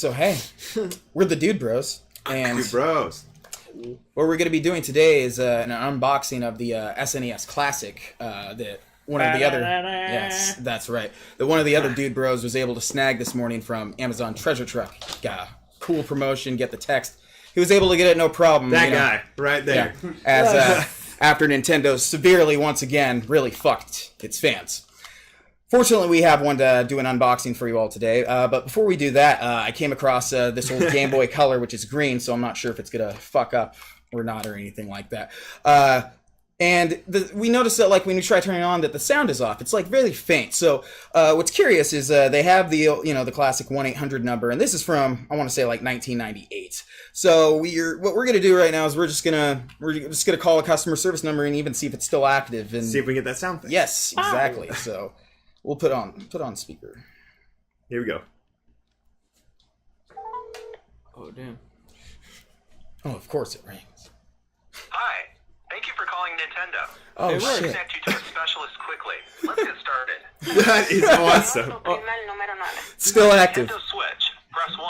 So hey, we're the Dude Bros, and Dude Bros. what we're going to be doing today is an unboxing of the SNES Classic that one of the other yes, that's right, that one of the other Dude Bros was able to snag this morning from Amazon Treasure Truck. Got a cool promotion, get the text. He was able to get it no problem. That guy right there. Yeah, as after Nintendo severely once again really fucked its fans. Fortunately, we have one to do an unboxing for you all today. But before we do that, I came across this old Game Boy Color, which is green, so I'm not sure if it's going to fuck up or not or anything like that. And we noticed that, like, when you try turning it on, that the sound is off. It's, like, really faint. So what's curious is they have the, the classic 1-800 number, and this is from, I want to say, like, 1998. So what we're going to do right now is we're just gonna call a customer service number and even see if it's still active. And see if we can get that sound thing. Yes, exactly. So... we'll put on speaker. Here we go. Oh, damn. Oh, of course it rings. Hi. Thank you for calling Nintendo. Oh, Hey, Let's shit. connect you to a specialist quickly. Let's get started. That is awesome. Still active. Nintendo Switch. Press 1.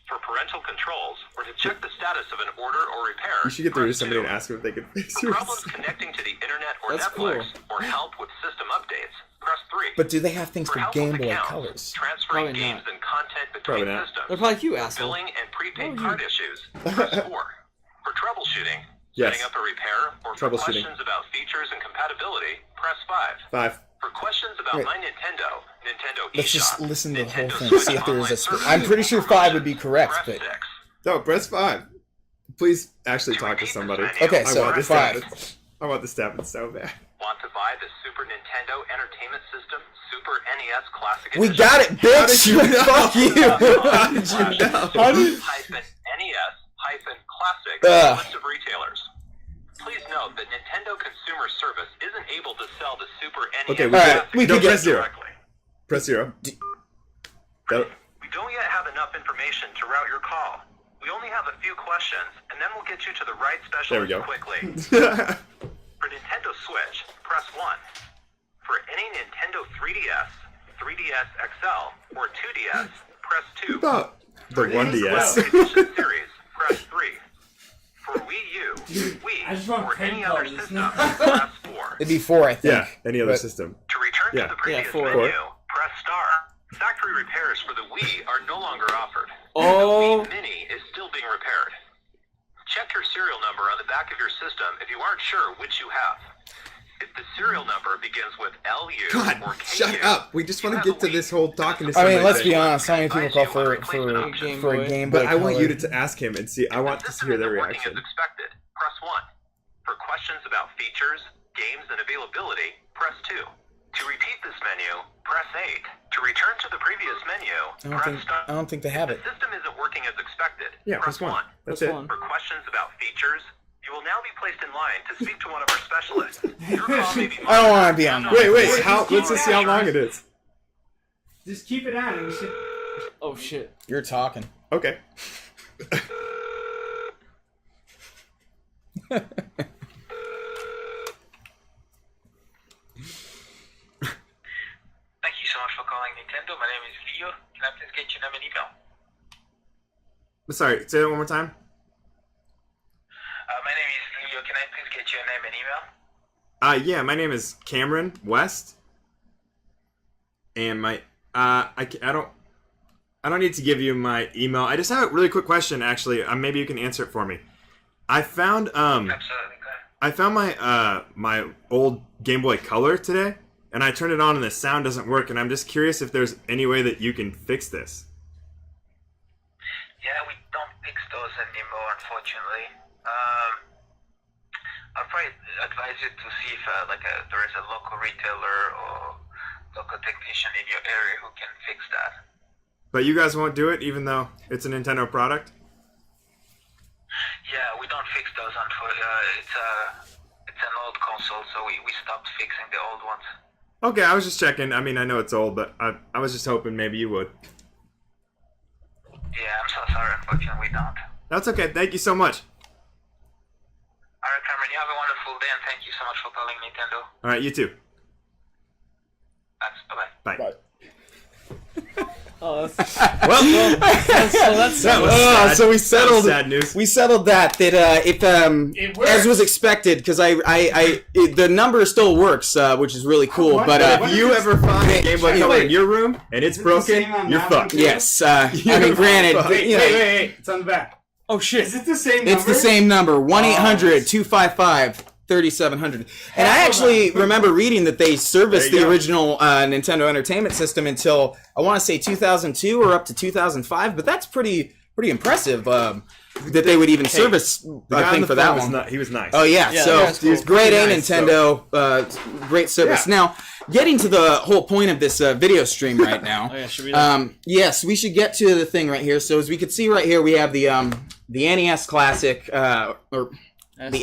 For parental controls, or to check the status of an order or repair, You should get through to press somebody 2. and ask them if they could fix For yours. problems connecting to the internet or That's Netflix, cool. or help with system updates, press 3. But do they have things for help Game with Boy accounts, Colors? transferring Probably games not. and content Probably between not. systems, They're probably you, asshole. billing and prepaid Oh, card issues, press 4. For troubleshooting, Yes. setting up a repair, or for Troubleshooting. questions about features and compatibility, press 5. 5. For questions about Wait. My Nintendo, Nintendo Let's just eShop, listen to the whole Nintendo thing, Switch see if there is online a... services, I'm pretty sure 5 would be correct, press but... 6. No, press 5. Please actually To talk to repeat somebody. this menu, Okay, I so want this 5. to happen. I want this to happen so bad. Want to buy the Super Nintendo Entertainment System Super NES Classic We Edition? got it, bitch! you know? Fuck you! How did you know? -NES-Classic Ugh. list of retailers. Please note that Nintendo Consumer Service isn't able to sell the Super NES Okay, Classic we could Edition get- directly. Press 0. That- We don't yet have enough information to route your call. We only have a few questions, and then we'll get you to the right There we specialist go. quickly. For Nintendo Switch, press 1. For any Nintendo 3DS, 3DS XL, or 2DS, press 2. About the For any 1DS. Classic Edition series, press 3. For Wii U, I just Wii, want or prank any other calls. system, press 4. It'd be 4, I think. Yeah, any other But- system. To return Yeah. to the previous 4. menu, press star. Factory repairs for the Wii are no longer offered. Oh. The Wii Mini is still being repaired. Check your serial number on the back of your system if you aren't sure which you have. If the serial number begins with LU God, or KU, shut up. We just want to you get to have a this Wii. whole talking to I somebody. mean, let's be thing. honest. How many people call for a Game Boy But I want you Color? to ask him and see. I want The to system hear their isn't working reaction. as expected. Press 1. For questions about features, games, and availability, press 2. To repeat this menu, press 8. To return to the previous menu, press star. I don't think they have The it. system isn't working as expected. Yeah, press press 1. That's Press it. 1. For questions about features, you will now be placed in line to speak to one of our specialists. Your call may be I don't want to be on. Wait. Let's just see how long it is. Just keep it on. We should... Oh, shit. You're talking. Okay. Thank you so much for calling Nintendo. My name is Leo. Can I please get your name and email? Sorry, say that one more time. My name is Leo. Can I please get your name and email? Yeah, my name is Cameron West, and my I don't need to give you my email. I just have a really quick question, actually. Maybe you can answer it for me. I found Absolutely. I found my my old Game Boy Color today, and I turned it on and the sound doesn't work. And I'm just curious if there's any way that you can fix this. Yeah, we don't fix those anymore, unfortunately. I'd probably advise you to see if there is a local retailer or local technician in your area who can fix that. But you guys won't do it, even though it's a Nintendo product? Yeah, we don't fix those. It's an old console, so we stopped fixing the old ones. Okay, I was just checking. I mean, I know it's old, but I was just hoping maybe you would. Yeah, I'm so sorry. Unfortunately, we don't. That's okay. Thank you so much. All right, Cameron, you have a wonderful day, and thank you so much for calling Nintendo. All right, you too. Thanks. Bye-bye. Bye. Bye. Oh, that's... Well, that's that was Oh, sad. so we That was settled. sad news. We settled that if It works. as was expected, because the number still works, which is really cool. What? But If you ever find a Game Boy Wait, Color wait. in your room and it's Is it the broken, same on you're that one fucked. too? yes, I mean, granted, Wait, you know, wait. It's on the back. Oh shit! Is it the same number? it's the same number, 1-800-255-3700. And I hold actually on. remember reading that they serviced There you the go. original Nintendo Entertainment System until, I want to say 2002 or up to 2005, but that's pretty impressive that they would even service The a guy on thing the for that phone one. he was nice. Oh yeah, Yeah, so that's cool. great A Pretty nice, Nintendo, great service. Yeah. Now, getting to the whole point of this video stream right now. Oh yeah, should we? Yes, we should get to the thing right here. So as we can see right here, we have the NES Classic or the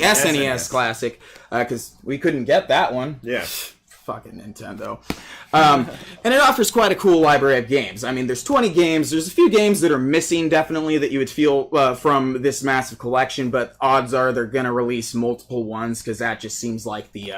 SNES Classic because we couldn't get that one. Yeah. Fucking Nintendo. And it offers quite a cool library of games. I mean, there's 20 games. There's a few games that are missing, definitely, that you would feel from this massive collection, but odds are they're going to release multiple ones because that just seems like the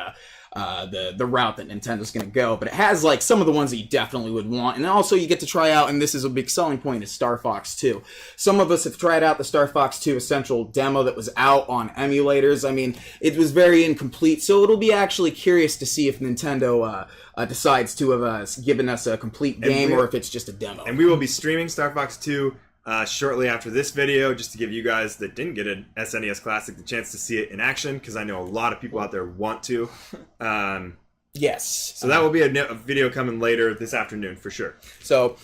route that Nintendo's going to go. But it has, like, some of the ones that you definitely would want. And also you get to try out, and this is a big selling point, is Star Fox 2. Some of us have tried out the Star Fox 2 Essential demo that was out on emulators. I mean, it was very incomplete, so it'll be actually curious to see if Nintendo decides to have given us a complete game or if it's just a demo. And we will be streaming Star Fox 2 shortly after this video, just to give you guys that didn't get an SNES Classic the chance to see it in action, because I know a lot of people out there want to. Yes. So that will be a video coming later this afternoon for sure. So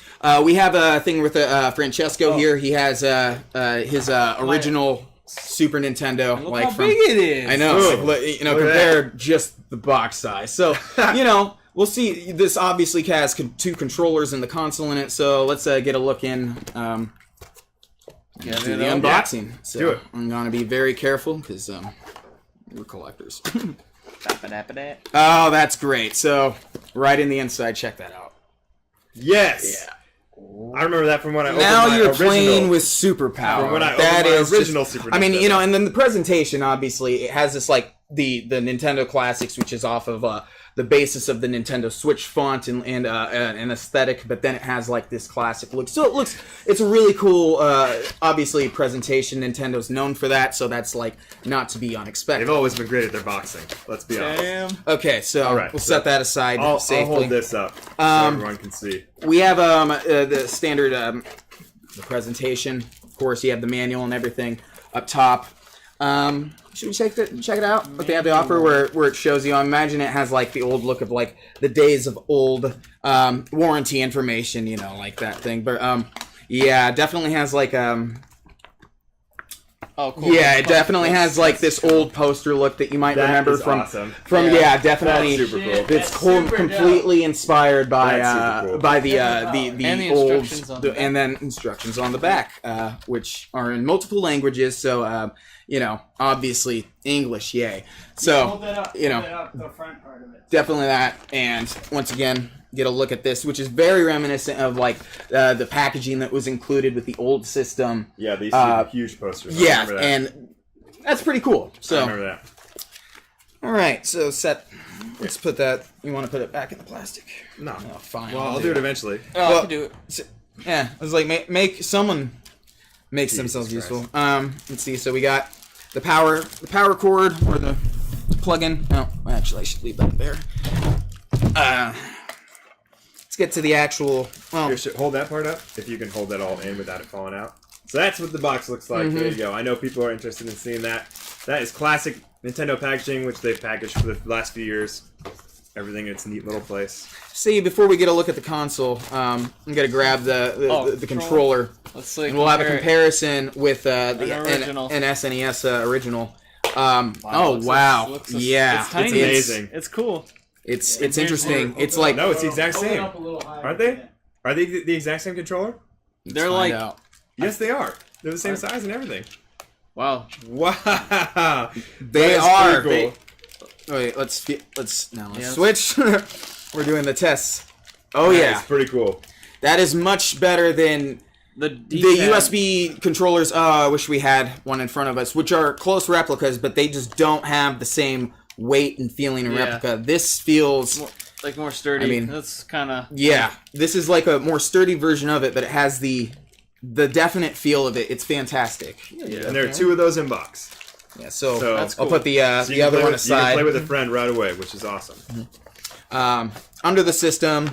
we have a thing with Francesco here. He has his original Super Nintendo. Look like how from, big it is. I know. Ooh. Like, you know, Look at compared just the box size. So you know, we'll see. This obviously has two controllers in the console in it. So let's get a look in. Do the unboxing. So Do it. I'm gonna be very careful because we're collectors. Ba-da-ba-da. Oh, that's great. So right in the inside, check that out. Yes. Yeah. I remember that from when I opened Now my you're original. playing with superpower. From when I That opened my is original just, Super I mean, Nintendo. you know, and then the presentation, obviously, it has this like the Nintendo Classics, which is off of the basis of the Nintendo Switch font and an aesthetic, but then it has like this classic look. So it's a really cool, obviously, presentation. Nintendo's known for that, so that's like not to be unexpected. They've always been great at their boxing. Let's be honest. Damn. Okay, so All right, we'll so set that aside I'll safely. hold this up so everyone can see. We have the standard the presentation. Of course, you have the manual and everything up top. Should we check it out? What they have to offer, where it shows you. I imagine it has like the old look of like the days of old warranty information, you know, like that thing. But yeah, it definitely has like Oh, cool. yeah, it definitely has like this old poster look that you might That remember is from awesome. yeah, definitely. That's super cool. It's That's super completely inspired by That's super cool. by the And the old instructions on the back. and then instructions on the back, which are in multiple languages. So you know, obviously English, yay. So Hold that up. you know, Hold that up, the front part of it. definitely that. And once again, get a look at this, which is very reminiscent of like the packaging that was included with the old system. Yeah, these are huge posters. I Yeah, remember that. and that's pretty cool. I So. remember that. All right, so let's put that. You want to put it back in the plastic? No. Oh, fine. Well, I'll do it eventually. Oh, I Well- can do it. Yeah, I was like, make someone makes Jesus themselves Christ. useful. Let's see. So we got the power cord or the plug-in. No, actually, I should leave that there. Let's get to the actual. Well, Here, hold that part up, if you can hold that all in without it falling out. So that's what the box looks like. Mm-hmm. There you go. I know people are interested in seeing that. That is classic Nintendo packaging, which they've packaged for the last few years. Everything in its neat little place. see, before we get a look at the console, I'm gonna grab the controller, Let's see. and we'll have a compare it. comparison with An original. an SNES original. Wow, Oh looks- wow! looks- Yeah, it's tiny. amazing. It's cool. It's Here's interesting. where- It's like No, it's the exact Hold it same. up a little higher. Aren't they? Are they the exact same controller? They're find like, out. Yes, they are. They're the same size and everything. wow. Wow. They That is are. pretty cool. Wait, let's Yes. switch. We're doing the tests. Oh That yeah, is pretty cool. that is much better than The the D-pad. USB controllers. I wish we had one in front of us, which are close replicas, but they just don't have the same weight and feeling in Yeah. replica. This feels Like more sturdy. I mean, that's kind of Yeah, this is like a more sturdy version of it, but it has the definite feel of it. It's fantastic. And there are 2 of those in box. Yeah, so That's cool. I'll put the So you the can other play one with- You can aside. play with a friend right away, which is awesome. Under the system,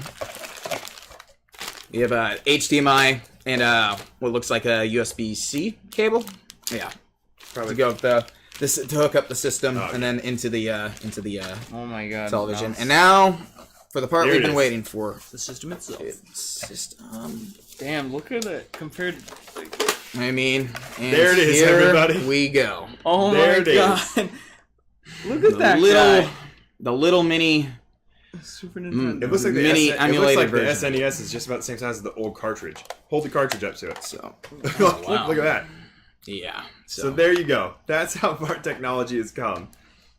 we have a HDMI and what looks like a USB-C cable. Yeah, Probably to go with to hook up the system okay. and then into the oh my god. television. mouse. And now for the part Here we've it been is. waiting for. The system itself. System. Damn, look at it compared. I mean, and There it is, here everybody. we go. Oh There my it is. god. Look at that little, guy. the little mini. Super Nintendo. It looks like the Mini it looks emulated like the version. SNES is just about the same size as the old cartridge. Hold the cartridge up to it. So, look, wow. look at that. yeah. So there you go. That's how far technology has come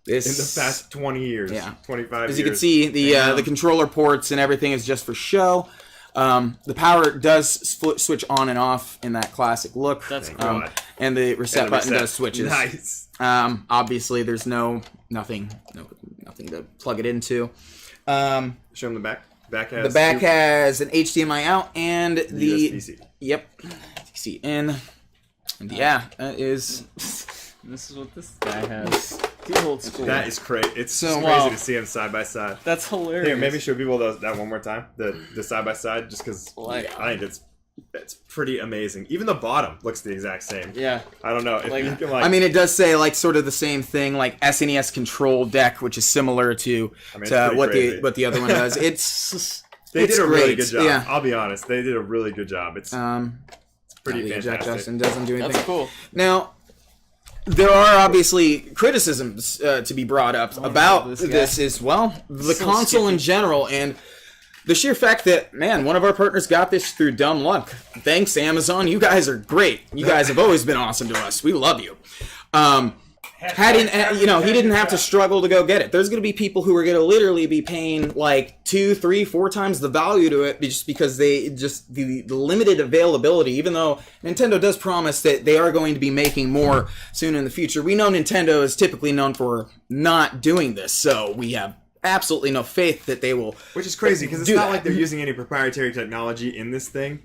this in the past 20 years. Yeah. 25 As years. you can see, the controller ports and everything is just for show. The power does switch on and off in that classic look. That's Thank cool. God. and the reset And the button reset. does switches. Nice. Obviously, there's nothing to plug it into. Show them the back. Back The has back two- has an HDMI out and the USB-C. yep, USB in, and yeah, that is. This is what this guy has. Too old school. That is crazy. It's So- so crazy Wow. to see them side by side. That's hilarious. Here, maybe show people that one more time. The side by side, just because Like- I think it's pretty amazing. Even the bottom looks the exact same. Yeah. I don't know if Like- you can like. I mean, it does say like sort of the same thing, like SNES control deck, which is similar to, it's pretty what crazy. the other one does. It's they it's did a really great. good job. Yeah. I'll be honest, they did a really good job. It's pretty Jack fantastic. Justin doesn't do anything. That's cool. Now, there are obviously criticisms to be brought up about this guy. this as well. The So console in skippy. general, and the sheer fact that, man, one of our partners got this through dumb luck. Thanks, Amazon. You guys are great. You guys have always been awesome to us. We love you. He didn't have to struggle to go get it. There's going to be people who are going to literally be paying like 2, 3, 4 times the value to it just because the limited availability, even though Nintendo does promise that they are going to be making more soon in the future. We know Nintendo is typically known for not doing this, so we have absolutely no faith that they will. Which is crazy because it's do not that. like they're using any proprietary technology in this thing,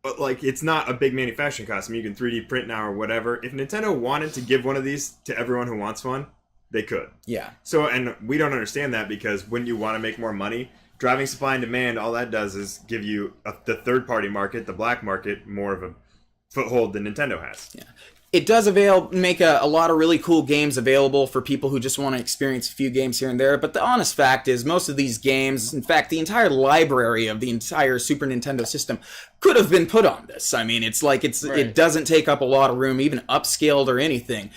but like it's not a big manufacturing cost. I mean, you can 3D print now or whatever. If Nintendo wanted to give one of these to everyone who wants one, they could. Yeah. So, and we don't understand that because when you want to make more money, driving supply and demand, all that does is give you the third-party market, the black market, more of a foothold than Nintendo has. Yeah. It does make a lot of really cool games available for people who just want to experience a few games here and there. But the honest fact is most of these games, in fact, the entire library of the entire Super Nintendo system could have been put on this. I mean, Right. it doesn't take up a lot of room, even upscaled or anything.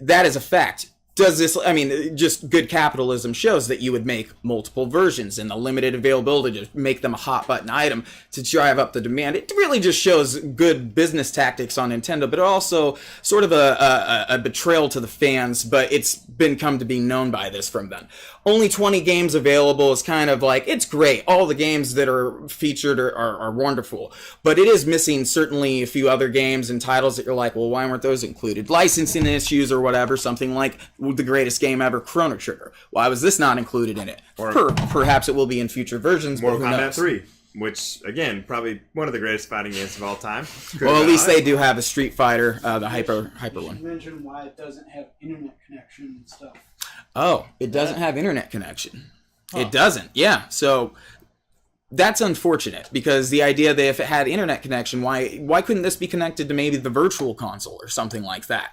That is a fact. Does this, I mean, just good capitalism shows that you would make multiple versions and the limited availability to make them a hot button item to drive up the demand. It really just shows good business tactics on Nintendo, but also sort of a betrayal to the fans, but it's come to be known by this from them. Only 20 games available is kind of like, it's great. All the games that are featured are wonderful, but it is missing certainly a few other games and titles that you're like, well, why weren't those included? Licensing issues or whatever, something like the greatest game ever, Chrono Trigger. Why was this not included in it? Or- Perhaps it will be in future versions. Mortal but who Kombat knows? 3, which, again, probably one of the greatest fighting games of all time. Well, at least they do have a Street Fighter, the hyper You should one. mention why it doesn't have internet connection and stuff. Oh, it doesn't have internet connection. It doesn't. Yeah. So that's unfortunate because the idea that if it had internet connection, why couldn't this be connected to maybe the virtual console or something like that?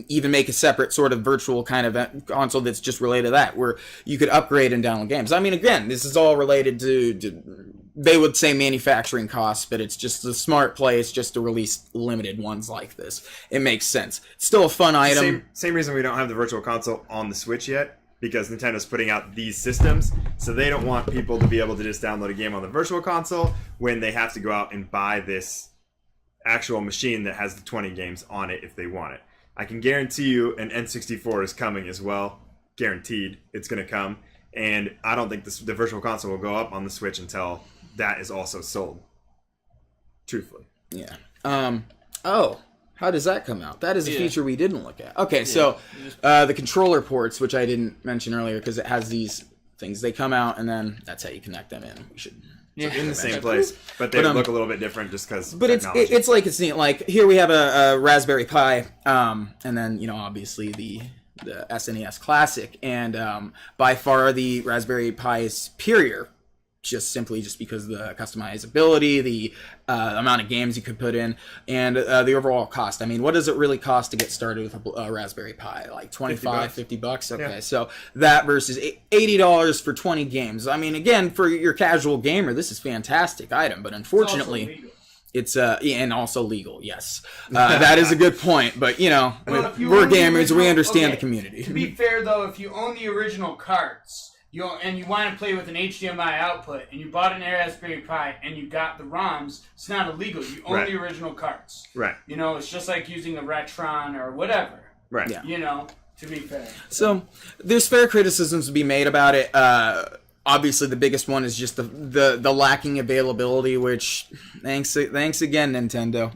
Even make a separate sort of virtual kind of console that's just related to that, where you could upgrade and download games. I mean, again, this is all related to they would say manufacturing costs, but it's just the smart play is just to release limited ones like this. It makes sense. It's still a fun item. Same reason we don't have the Virtual Console on the Switch yet, because Nintendo's putting out these systems, so they don't want people to be able to just download a game on the Virtual Console when they have to go out and buy this actual machine that has the 20 games on it if they want it. I can guarantee you an N64 is coming as well. Guaranteed it's going to come. And I don't think the Virtual Console will go up on the Switch until that is also sold. Truthfully. Yeah. Oh, how does that come out? That is a feature we didn't look at. Okay, so the controller ports, which I didn't mention earlier because it has these things. They come out, and then that's how you connect them in. We should. In the same place, but they look a little bit different just because. But it's it's neat. Like here we have a Raspberry Pi, and then obviously the SNES Classic, and by far the Raspberry Pi is superior. Just because of the customizability, the amount of games you could put in, and the overall cost. I mean, what does it really cost to get started with a Raspberry Pi? Like $50? Okay, yeah. So that versus $80 for 20 games. I mean, again, for your casual gamer, this is a fantastic item, but unfortunately, it's and also legal. Yes, that is a good point. But we're gamers, we understand the community. To be fair, though, if you own the original carts. And you want to play with an HDMI output, and you bought an Raspberry Pi, and you got the ROMs, it's not illegal. You own the original carts. Right. It's just like using a Retron or whatever. Right. Yeah. To be fair. So, there's fair criticisms to be made about it. Obviously, the biggest one is just the lacking availability, which, thanks again, Nintendo.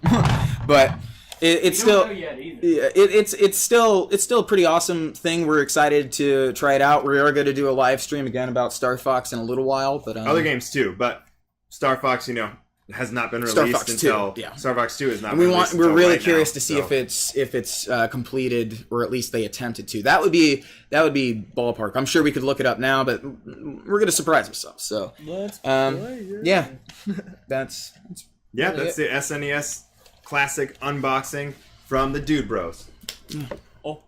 But... It's still it's still a pretty awesome thing. We're excited to try it out. We are going to do a live stream again about Star Fox in a little while, but other games too. But Star Fox, has not been released until Star Fox 2 is not. We're really curious to see if it's completed, or at least they attempted to. That would be ballpark. I'm sure we could look it up now, but we're going to surprise ourselves. So let's play, that's the SNES Classic unboxing from the Dude Bros. Oh.